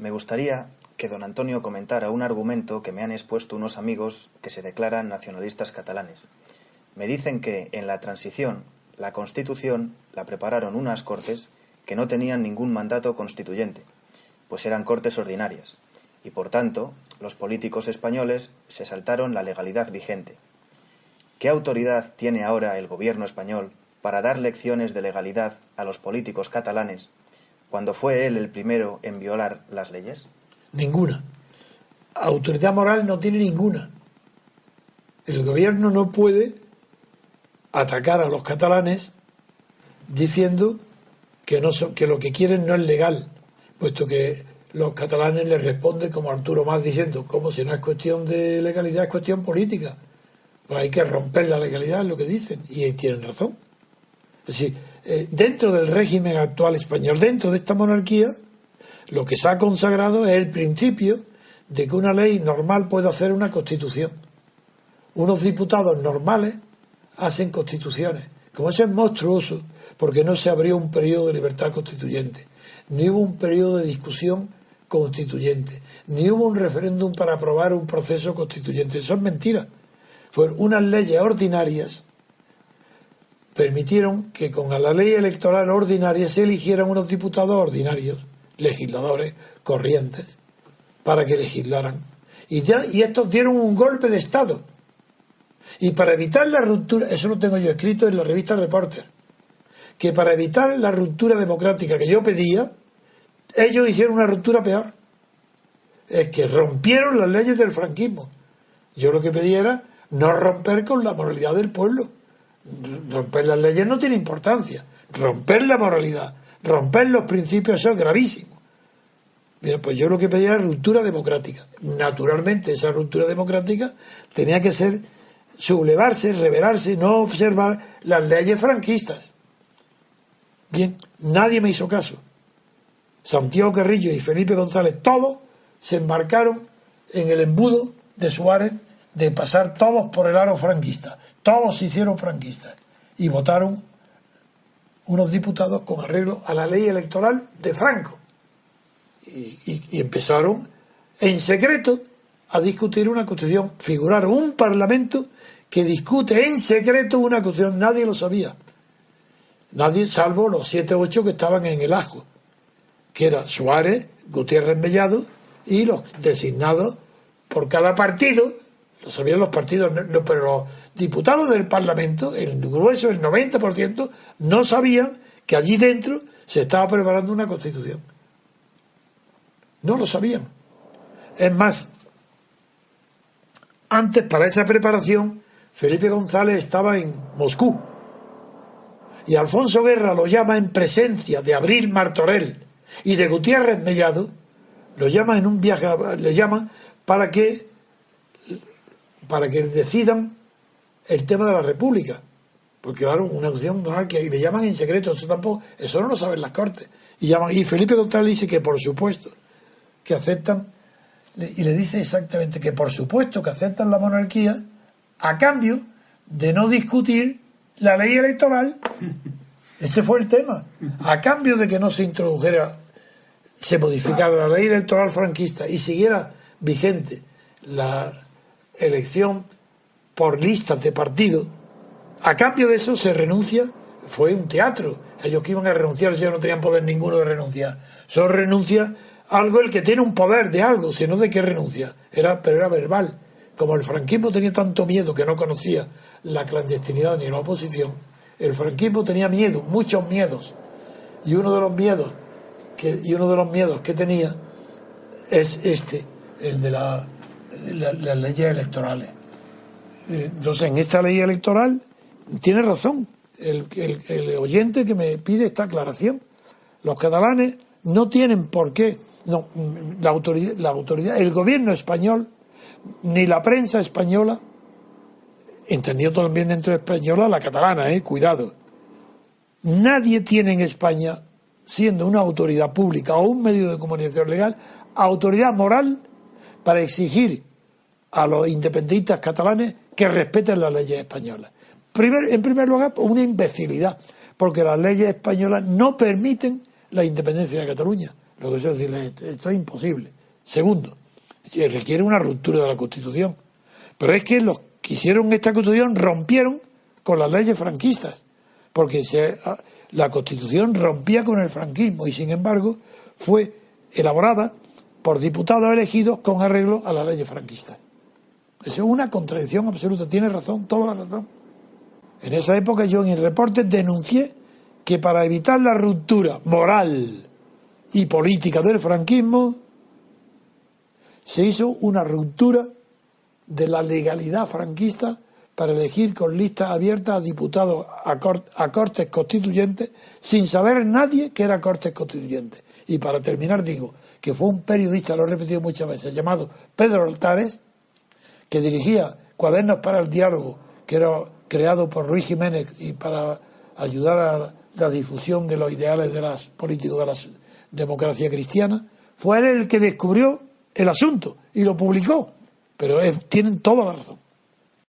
me gustaría que don Antonio comentara un argumento que me han expuesto unos amigos que se declaran nacionalistas catalanes. Me dicen que en la transición, la Constitución la prepararon unas Cortes que no tenían ningún mandato constituyente, pues eran Cortes ordinarias, y por tanto los políticos españoles se saltaron la legalidad vigente. ¿Qué autoridad tiene ahora el gobierno español para dar lecciones de legalidad a los políticos catalanes cuando fue él el primero en violar las leyes? Ninguna. Autoridad moral no tiene ninguna. El gobierno no puede atacar a los catalanes diciendo que lo que quieren no es legal, puesto que los catalanes les responden como Arturo Mas diciendo, como si no es cuestión de legalidad, es cuestión política. Pues hay que romper la legalidad, es lo que dicen, y tienen razón. Es decir, dentro del régimen actual español, dentro de esta monarquía, lo que se ha consagrado es el principio de que una ley normal puede hacer una constitución. Unos diputados normales hacen constituciones. Como eso es monstruoso, porque no se abrió un periodo de libertad constituyente, ni hubo un periodo de discusión constituyente, ni hubo un referéndum para aprobar un proceso constituyente. Eso es mentira. Fueron unas leyes ordinarias, permitieron que con la ley electoral ordinaria se eligieran unos diputados ordinarios, legisladores corrientes, para que legislaran. Y estos dieron un golpe de Estado. Y para evitar la ruptura, eso lo tengo yo escrito en la revista Reporter, que para evitar la ruptura democrática que yo pedía, ellos hicieron una ruptura peor. Es que rompieron las leyes del franquismo. Yo lo que pedía era no romper con la moralidad del pueblo. Romper las leyes no tiene importancia. Romper la moralidad, romper los principios, eso es gravísimo. Bien, pues yo lo que pedía era ruptura democrática. Naturalmente, esa ruptura democrática tenía que ser sublevarse, rebelarse, no observar las leyes franquistas. Bien, nadie me hizo caso. Santiago Carrillo y Felipe González, todos se embarcaron en el embudo de Suárez de pasar todos por el aro franquista. Todos se hicieron franquistas y votaron unos diputados con arreglo a la ley electoral de Franco. Y empezaron en secreto a discutir una constitución. Figuraron un parlamento que discute en secreto una constitución. Nadie lo sabía. Nadie, salvo los 7 o 8 que estaban en el ajo, que era Suárez, Gutiérrez Mellado y los designados por cada partido. Lo sabían los partidos, pero los diputados del Parlamento, el grueso, el 90%, no sabían que allí dentro se estaba preparando una constitución. No lo sabían. Es más, antes, para esa preparación, Felipe González estaba en Moscú. Y Alfonso Guerra lo llama en presencia de Abril Martorell y de Gutiérrez Mellado, lo llama en un viaje, le llama para que decidan el tema de la República, porque claro, una cuestión monárquica, y le llaman en secreto, eso no lo saben las Cortes, y Felipe González dice que por supuesto que aceptan, y le dice exactamente que por supuesto que aceptan la monarquía a cambio de no discutir la ley electoral. Ese fue el tema, a cambio de que no se modificara la ley electoral franquista y siguiera vigente la elección por listas de partido. A cambio de eso se renuncia. Fue un teatro. Ellos que iban a renunciar, si no tenían poder ninguno de renunciar. Solo renuncia algo el que tiene un poder de algo, sino de qué renuncia. Pero era verbal. Como el franquismo tenía tanto miedo que no conocía la clandestinidad ni la oposición, el franquismo tenía miedo, muchos miedos. Y uno de los miedos que tenía es el de las leyes electorales. Entonces, en esta ley electoral tiene razón el oyente que me pide esta aclaración. Los catalanes no tienen por qué, la autoridad, el gobierno español, ni la prensa española, entendiendo también dentro de española la catalana, cuidado. Nadie tiene en España, siendo una autoridad pública o un medio de comunicación legal, autoridad moral para exigir a los independentistas catalanes que respeten las leyes españolas. En primer lugar, una imbecilidad, porque las leyes españolas no permiten la independencia de Cataluña. Lo que quiero decirle es, esto es imposible. Segundo, se requiere una ruptura de la Constitución. Pero es que los que hicieron esta Constitución rompieron con las leyes franquistas, porque la Constitución rompía con el franquismo y, sin embargo, fue elaborada por diputados elegidos con arreglo a las leyes franquistas. Eso es una contradicción absoluta. Tiene razón, toda la razón. En esa época yo en el reporte denuncié que para evitar la ruptura moral y política del franquismo se hizo una ruptura de la legalidad franquista para elegir con listas abiertas a diputados a Cortes Constituyentes sin saber nadie que era Cortes Constituyentes. Y para terminar digo que fue un periodista, lo he repetido muchas veces, llamado Pedro Altares, que dirigía Cuadernos para el Diálogo, que era creado por Luis Jiménez y para ayudar a la difusión de los ideales de los políticos de la democracia cristiana, fue él el que descubrió el asunto y lo publicó. Pero tienen toda la razón.